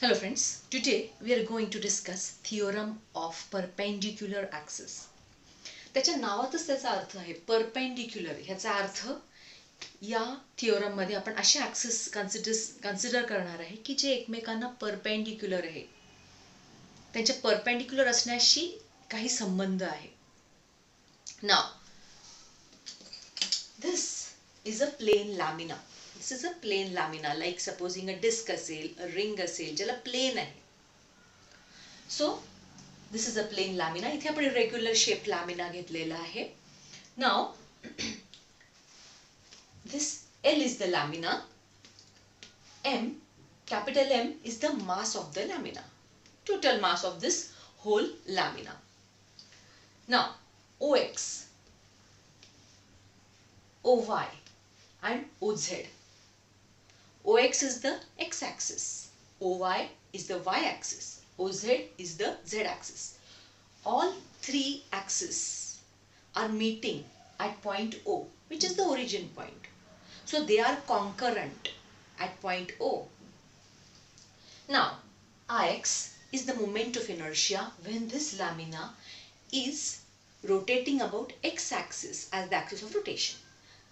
Hello friends, today we are going to discuss theorem of perpendicular axis. त्याच्या नावातच त्याचा अर्थ आहे परपेंडिक्युलर. ह्याचा अर्थ या थिओरम मध्ये आपण असे ॲक्सिस कन्सिडर करणार आहे की जे एकमेकांना परपेंडिक्युलर आहे, त्यांच्या परपेंडिक्युलर असण्याशी काही संबंध आहे. नाव this is a plane lamina. This is a plane lamina, like supposing a disc असेल, a ring असेल, ज्याला plane आहे. So this is a plane lamina. इथे आपण irregular shape lamina घेतलेला आहे. Now this L is the lamina. M, capital M, is the mass of the lamina. Total mass of this whole lamina. Now OX, OY and OZ. OX is the x-axis, OY is the y-axis, OZ is the z-axis. All three axes are meeting at point O, which is the origin point. So they are concurrent at point O. Now Ix is the moment of inertia when this lamina is rotating about x-axis as the axis of rotation.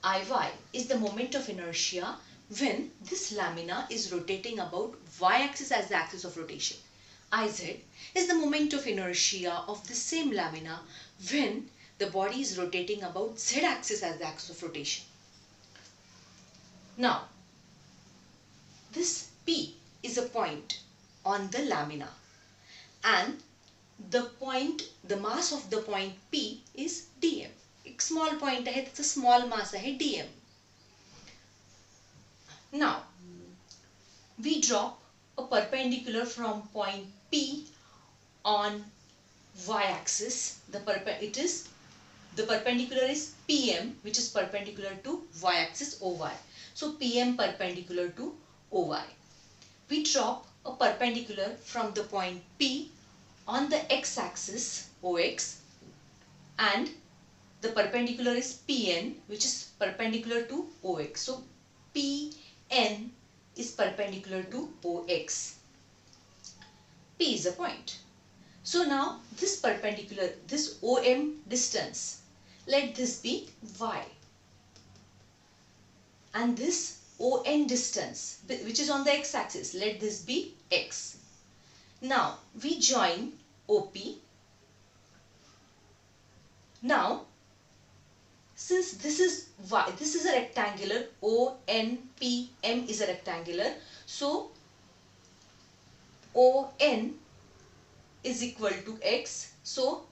Iy is the moment of inertia when this lamina is rotating about y-axis as the axis of rotation. Iz is the moment of inertia of the same lamina when the body is rotating about z-axis as the axis of rotation. Now, this P is a point on the lamina, and the mass of the point P is dm. एक small point आहे, त्याचा small mass आहे dm. Now we drop a perpendicular from point P on y-axis. The perpendicular is PM, which is perpendicular to y-axis OY. So PM perpendicular to OY. We drop a perpendicular from the point P on the x-axis OX, and the perpendicular is PN, which is perpendicular to OX. So PN is perpendicular to OX. P is a point. So now this perpendicular, this OM distance, let this be Y, and this ON distance, which is on the x-axis, let this be X. Now we join OP. Now since this is Y, this is a rectangular, ONPM is a rectangular, so ON is equal to X, so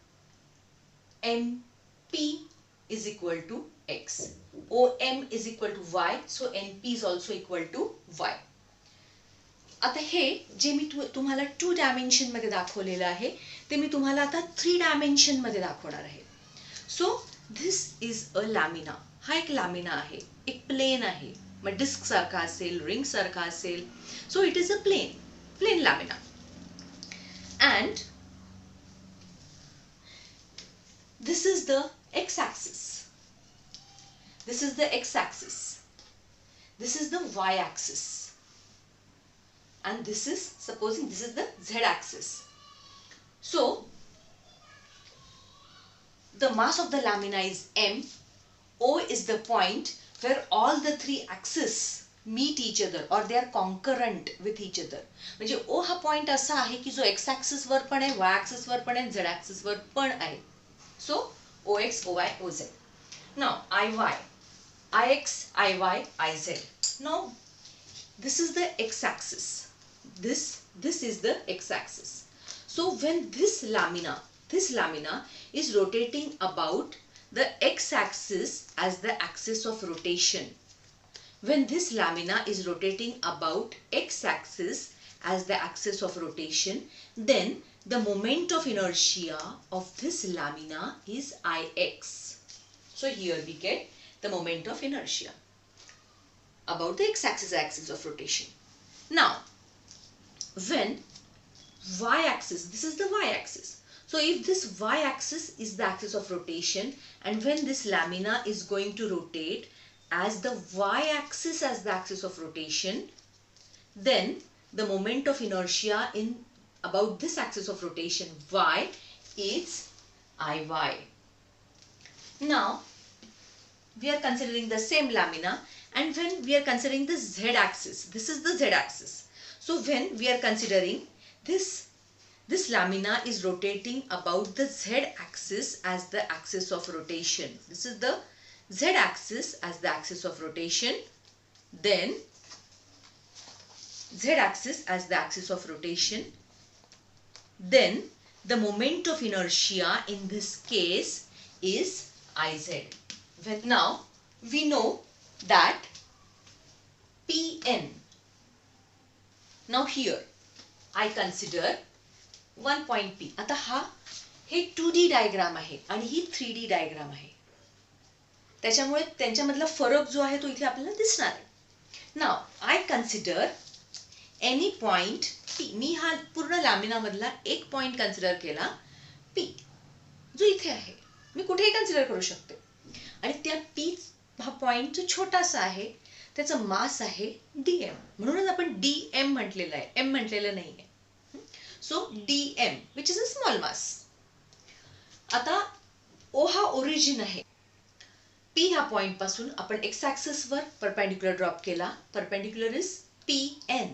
MP is equal to X. OM is equal to Y, so NP is also equal to Y. आता हे जे मी तुम्हाला 2 dimension मध्ये दाखवलेलं आहे ते मी तुम्हाला आता 3 डायमेन्शन मध्ये दाखवणार आहे. So this is a lamina. हा एक लॅमिना आहे, एक प्लेन आहे, मग डिस्क सारखा असेल, रिंग सारखा असेल. So it is a plane lamina. And this is the x-axis. This is the x-axis. This is the y-axis. And this is, supposing this is the z-axis. So the mass of the lamina is m. O is the point where all the three axes meet each other, or they are concurrent with each other. म्हणजे O हा point असा आहे की जो x axis वर पण आहे, y axis वर पण आहे, z axis वर पण आहे. So OX, OY, OZ. Now IY, IX, IY, IZ. Now this is the x axis. This is the x axis. So when this lamina is rotating about the x axis as the axis of rotation, when this lamina is rotating about x axis as the axis of rotation, then the moment of inertia of this lamina is Ix. So here we get the moment of inertia about the x axis of rotation. Now when y-axis, this is the y-axis. So if this y-axis is the axis of rotation, and when this lamina is going to rotate as the y-axis as the axis of rotation, then the moment of inertia in about this axis of rotation y is Iy. Now we are considering the same lamina, and when we are considering the z axis, this is the z axis. So when we are considering this lamina is rotating about the z axis as the axis of rotation. This is the z axis as the axis of rotation. Then z axis as the axis of rotation. Then the moment of inertia in this case is Iz. Now we know that Pn. Now here I consider one point P. आता हे 2D diagram आहे आणि ही 3D diagram आहे. त्याच्यामुळे त्यांच्यामधला फरक जो आहे तो इथे आपल्याला दिसणार आहे. Now I consider any point P. मी हा पूर्ण लॅमिना मधला एक पॉइंट कन्सिडर केला P, जो इथे आहे. मी कुठेही कन्सिडर करू शकते. आणि त्या P हा पॉइंट जो छोटासा आहे त्याचा मास आहे dm. म्हणूनच आपण dm म्हटलेलं आहे, m म्हटलेलं नाहीये. So dm which is a small mass. आता O हा ओरिजिन आहे. P ह्या पॉइंट पासून आपण x ऍक्सिस वर परपेंडिक्युलर ड्रॉप केला. Perpendicular is Pn.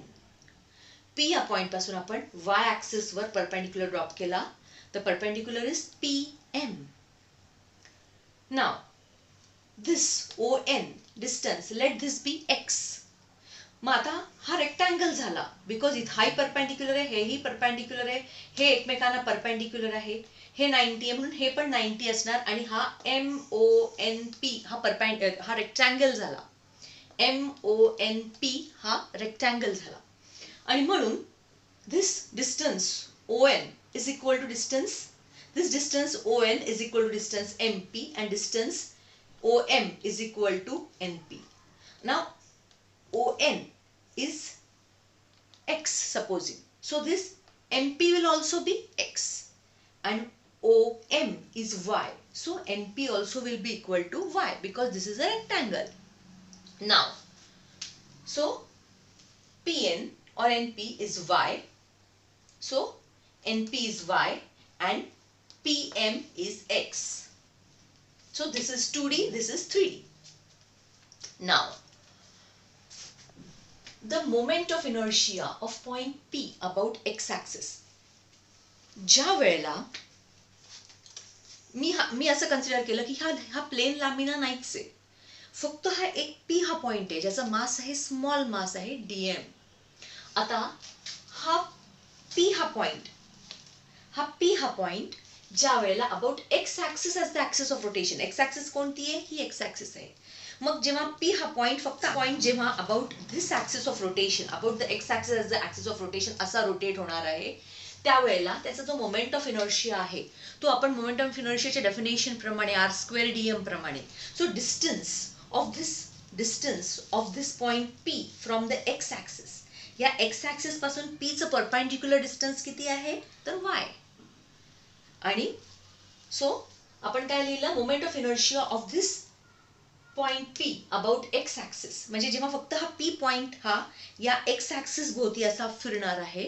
P ह्या पॉइंट पासून आपण y ऍक्सिस वर परपेंडिक्युलर ड्रॉप केला. The perpendicular is Pm. Now this ON distance, let this be x. मग आता हा रेक्टँगल झाला बिकॉज इथं हाही परपेंडिक्युलर आहे, हेही परपेंडिक्युलर आहे, हे एकमेकांना परपेंडिक्युलर आहे, हे 90 आहे म्हणून हे पण 90 असणार आणि हा MONP हा रेक्टँगल झाला. MONP हा रेक्टँगल झाला आणि म्हणून this distance ON is equal to distance, this distance ON is equal to distance MP and distance OM is equal to NP. Now ON is x supposing. So this MP will also be x and OM is y. So NP also will be equal to y because this is a rectangle. Now, so Pn or NP is y. So NP is y and Pm is x. So this is 2D, this is 3D. Now, the moment of inertia of point P about x-axis. ज्या वेळेला मी असं consider केलं की हा plain lamina नाहीच आहे, फक्त हा एक P हा पॉइंट आहे ज्याचा मास आहे, स्मॉल मास आहे dm. आता हा P हा पॉइंट ज्या वेळेला about x axis as the axis of rotation. x axis कोणती आहे? ही x ऍक्सिस आहे. मग जेव्हा P हा पॉइंट जेव्हा about this axis of rotation, about the x axis as the axis of rotation असा रोटेट होणार आहे, त्यावेळेला त्याचा जो मोमेंट ऑफ इनर्शिया आहे तो आपण मोमेंट ऑफ इनर्शियाच्या डेफिनेशन प्रमाणे r² dm प्रमाणे, so distance of this point P from the x axis, या x ऍक्सिस पासून P चं परपेंडिक्युलर डिस्टन्स किती आहे? तर y. आणि सो आपण काय लिहिलं? Moment of inertia of this point P about x axis. म्हणजे जेव्हा फक्त हा P पॉइंट हा या x ऍक्सिस भोवती असा फिरणार आहे,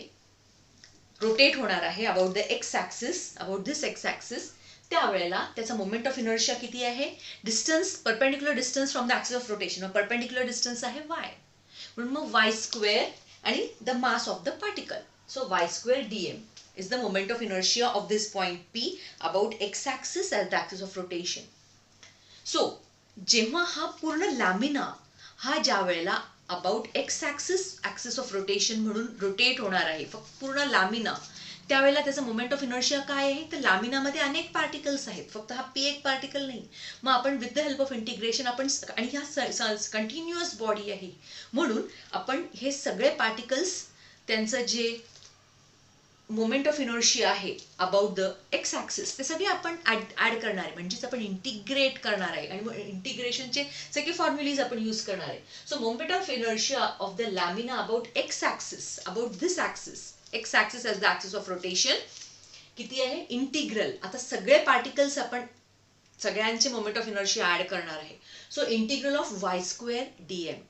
रोटेट होणार आहे about the x axis, about this x axis, त्यावेळेला त्याचा मोमेंट ऑफ इनर्शिया किती आहे? Distance, perpendicular distance from the axis of rotation. Perpendicular distance आहे y. म्हणून मग y² आणि the mass of the particle. So y² dm is the moment of inertia of this point P about x axis as the axis of rotation. So जेव्हा हा पूर्ण lamina हा ज्या वेळेला about x axis of rotation म्हणून rotate होणार आहे, फक्त पूर्ण लॅमिना, त्यावेळेला त्याचा मोमेंट ऑफ इनर्शिया काय आहे? तर लॅमिनामध्ये अनेक पार्टिकल्स आहेत, फक्त हा P एक पार्टिकल नाही. मग आपण with the help of integration आपण, आणि ह्या कंटिन्युअस बॉडी आहे म्हणून आपण हे सगळे पार्टिकल्स त्यांचं जे मोमेंट ऑफ इनर्शिया आहे अबाउट द x ऍक्सिस ते सगळे आपण ऍड करणार आहे, म्हणजेच आपण इंटिग्रेट करणार आहे आणि इंटिग्रेशनचे सगळे फॉर्म्युलीज आपण यूज करणार आहे. So moment of inertia of the lamina about x axis, about this axis, x axis as the axis of rotation किती आहे? इंटिग्रल. आता सगळे पार्टिकल्स आपण सगळ्यांचे मोमेंट ऑफ इनर्शिया ऍड करणार आहे. So integral of y² dm.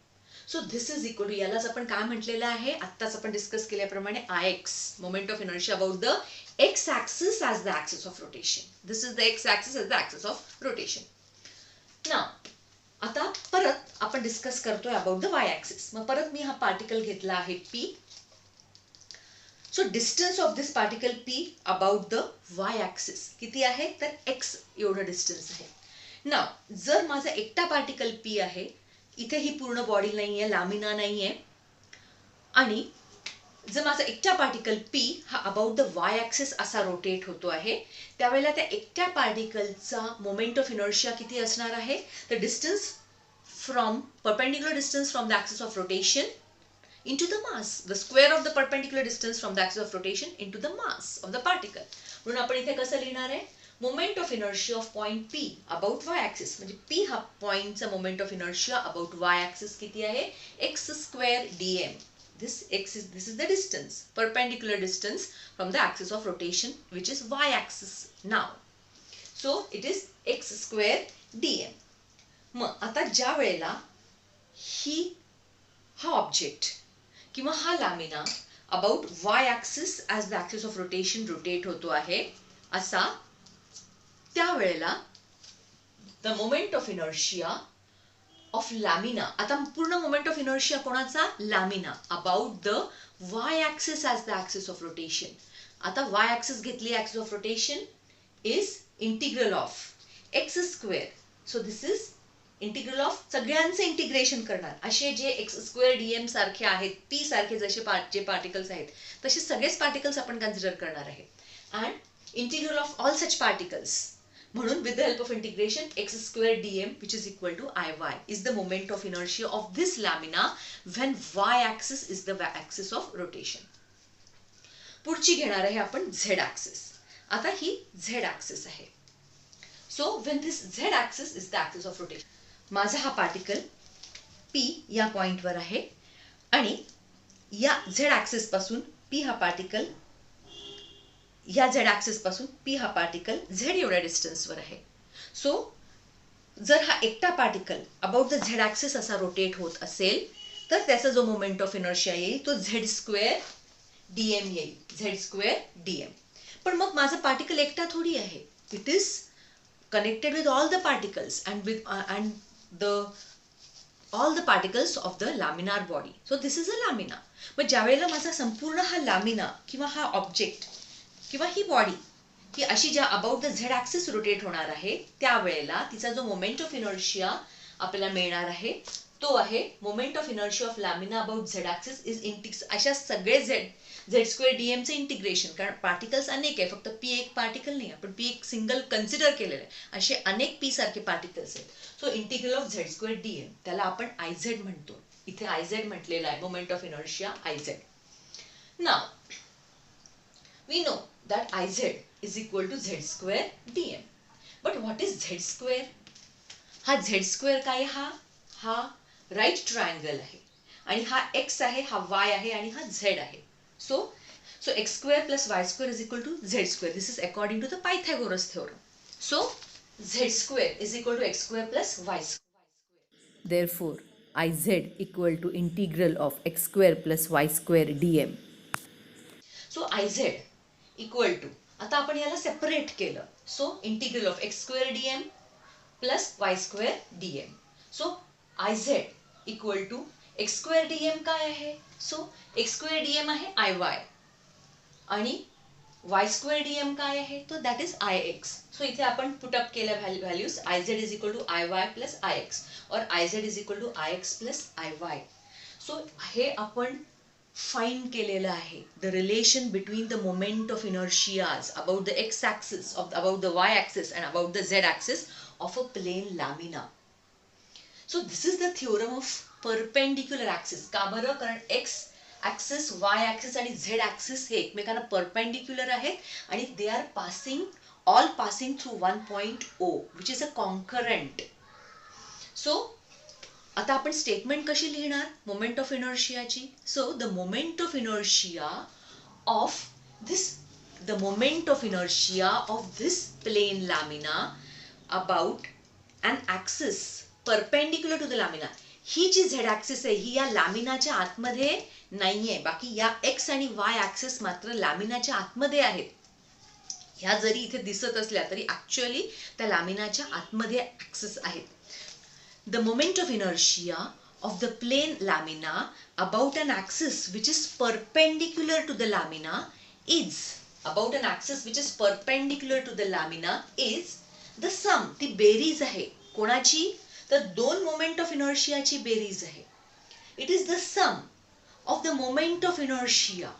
So this is equal to, यालाच आपण काय म्हटलेलं आहे, आत्ताच आपण डिस्कस केल्याप्रमाणे Ix, moment of inertia about the x axis as the axis of rotation. This is the x axis as the axis of rotation. Now आता परत आपण डिस्कस करतोय अबाउट द y axis. मग परत मी हा पार्टिकल घेतला आहे p. So distance of this particle p about the y axis किती आहे, तर x एवढं डिस्टन्स आहे. नाउ जर माझा एकटा पार्टिकल p आहे, इथे ही पूर्ण बॉडी नाहीये, लामिना नाहीये, आणि जर माझा एकटा पार्टिकल p हा अबाउट द y ॲक्सिस असा रोटेट होतो आहे, त्यावेळेला त्या एकट्या पार्टिकलचा मोमेंट ऑफ इनर्शिया किती असणार आहे, तर distance from perpendicular distance from the axis of rotation into the mass, the square of the perpendicular distance from the axis of rotation into the mass of the particle. म्हणून आपण इथे कसं लिहिणार आहे, moment of inertia of point p about y axis, म्हणजे p हा पॉइंटचा moment of inertia about y axis किती आहे, x square dm. This is the distance, perpendicular distance from the axis of rotation, which is y axis now. So it is x square dm. मग आता ज्या वेळेला हा object किंवा हा lamina about y axis as the axis of rotation rotate होतो आहे असा, त्यावेळेला the moment of inertia of lamina, आता पूर्ण मोमेंट ऑफ इनर्शिया कोणाचा, lamina about the y axis as the axis of rotation. आता y ॲक्सिस घेतली axis of rotation is integral of x square. So this is integral of सगळ्यांचे integration करणार, असे जे x square DM सारखे आहेत, P सारखे जसे जे पार्टिकल्स आहेत तसे सगळेच पार्टिकल्स आपण कन्सिडर करणार आहे. And integral of all such particles, म्हणून with the help of integration x square dm which is equal to I y is the moment of inertia of this lamina when y axis is the axis of rotation. पुढची घेणार आहे आपण z axis. आता ही z axis आहे. So when this z axis is the axis of rotation, माझा हा particle p या पॉइंटवर आहे आणि या z ॲक्सिस पासून p हा पार्टिकल, या z ॲक्सिस पासून p हा पार्टिकल z एवढ्या डिस्टन्सवर आहे. सो जर हा एकटा particle about the z axis असा रोटेट होत असेल तर त्याचा जो मोमेंट ऑफ इनर्शिया येईल तो z स्क्वेअर dm येईल, z स्क्वेअर dm. पण मग माझा पार्टिकल एकटा थोडी आहे, it is connected with all the particles and all the particles of the laminar body. So this is a lamina. मग ज्यावेळेला माझा संपूर्ण हा लॅमिना किंवा हा ऑब्जेक्ट किंवा ही बॉडी ही अशी ज्या about the z axis rotate होणार आहे, त्यावेळेला तिचा जो मोमेंट ऑफ इनर्शिया आपल्याला मिळणार आहे तो आहे moment of inertia of lamina about z axis is integrals, अशा सगळे झेड स्क्वेअर डीएम चे इंटिग्रेशन, कारण पार्टिकल्स अनेक आहे, फक्त पी एक पार्टिकल नाही, आपण पी एक सिंगल कन्सिडर केलेलं आहे, असे अनेक पी सारखे पार्टिकल्स आहेत. So integral of z square dm, त्याला आपण आयझेड म्हणतो, इथे आयझेड म्हटलेला आहे, moment of inertia I z. Now we know that I z is equal to z square dm. But what is z square? हा झेड स्क्वेअर काय, हा राईट ट्रायंगल आहे आणि हा एक्स आहे, हा वाय आहे आणि हा झेड आहे. So x square plus y square is equal to z square. This is according to the Pythagoras theorem. So z square is equal to x square plus y square. Therefore, Iz equal to integral of x square plus y square dm. So Iz equal to, आता आपण याला separate केलं. So integral of x square dm plus y square dm. So Iz equal to x square dm काय आहे? So x square dm आहे I y आणि y square dm काय आहे, तो that is I x. So इथे आपण put up केल्या values I z is equal to I y plus I x और I z is equal to I x plus I y. So हे आपण find केलेलं आहे, the relation between the moment of inertias about the x axis, about the y axis and about the z axis of a plane lamina. So this is the theorem of perpendicular axis. का बरं? कारण x axis, y axis आणि z axis हे एकमेकांना perpendicular आहेत आणि they are passing through one point O which is a concurrent. So आता आपण स्टेटमेंट कशी लिहिणार मोमेंट ऑफ इनर्शियाची? So the moment of inertia of this plane lamina about an axis perpendicular to the lamina ही जी Z axis आहे ही या लॅमिनाच्या आतमध्ये नाहीये, बाकी या एक्स आणि वाय ॲक्सिस मात्र लॅमिनाच्या आतमध्ये आहेत. ह्या जरी इथे दिसत असल्या तरी ॲक्च्युअली त्या लॅमिनाच्या आतमध्ये ॲक्सिस आहेत. The moment of inertia of the plane lamina about an axis which is perpendicular to the lamina is the sum, ती बेरीज आहे. कोणाची? तर दोन मोमेंट ऑफ इनर्शियाची बेरीज आहे. It is the sum of the moment of inertia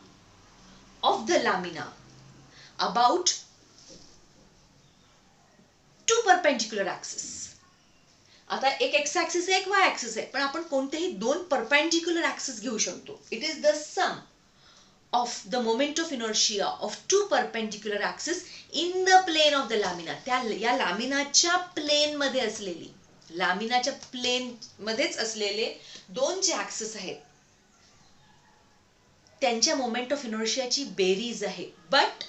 of the lamina about two perpendicular axes. आता एक एक्स ॲक्सिस आहे, एक वाय ॲक्सिस आहे, पण आपण कोणतेही दोन परपेंडिक्युलर ॲक्सिस घेऊ शकतो. It is the sum of the moment of inertia of two perpendicular axis in the plane of the lamina. या लॅमिनाच्या प्लेन मध्ये असलेली, लॅमिनाच्या प्लेन मध्येच असलेले दोन जे ॲक्सिस आहेत त्यांच्या मोमेंट ऑफ इनर्शियाची बेरीज आहे. But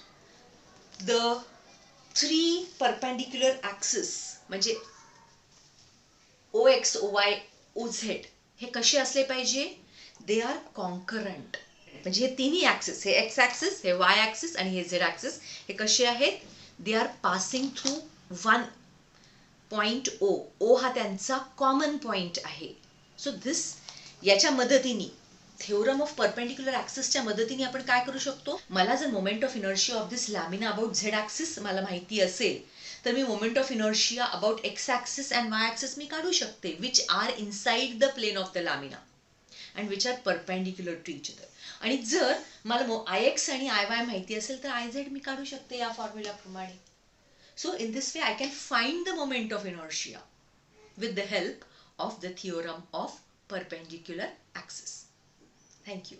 the three perpendicular axis म्हणजे OX, OY, OZ हे कसे असले पाहिजे? They are concurrent. म्हणजे हे तिन्ही ॲक्सिस, हे एक्स ॲक्सिस, हे वाय ॲक्सिस आणि हे झेड ॲक्सिस हे कसे आहेत? दे are passing through one point O. O हा त्यांचा कॉमन पॉइंट आहे. सो दिस, याच्या मदतीने थेओरम ऑफ परपेंडिक्युलर ॲक्सिसच्या मदतीने आपण काय करू शकतो? मला जर moment of inertia of this lamina about z axis मला माहिती असेल तर मी moment of inertia about x axis and y axis मी काढू शकते, which are inside the plane of the lamina and which are perpendicular to each other. आणि जर मला आय एक्स आणि आय वाय माहिती असेल तर आय झेड मी काढू शकते या फॉर्म्युलाप्रमाणे. So in this way I can find the moment of inertia with the help of the theorem of perpendicular axis. Thank you.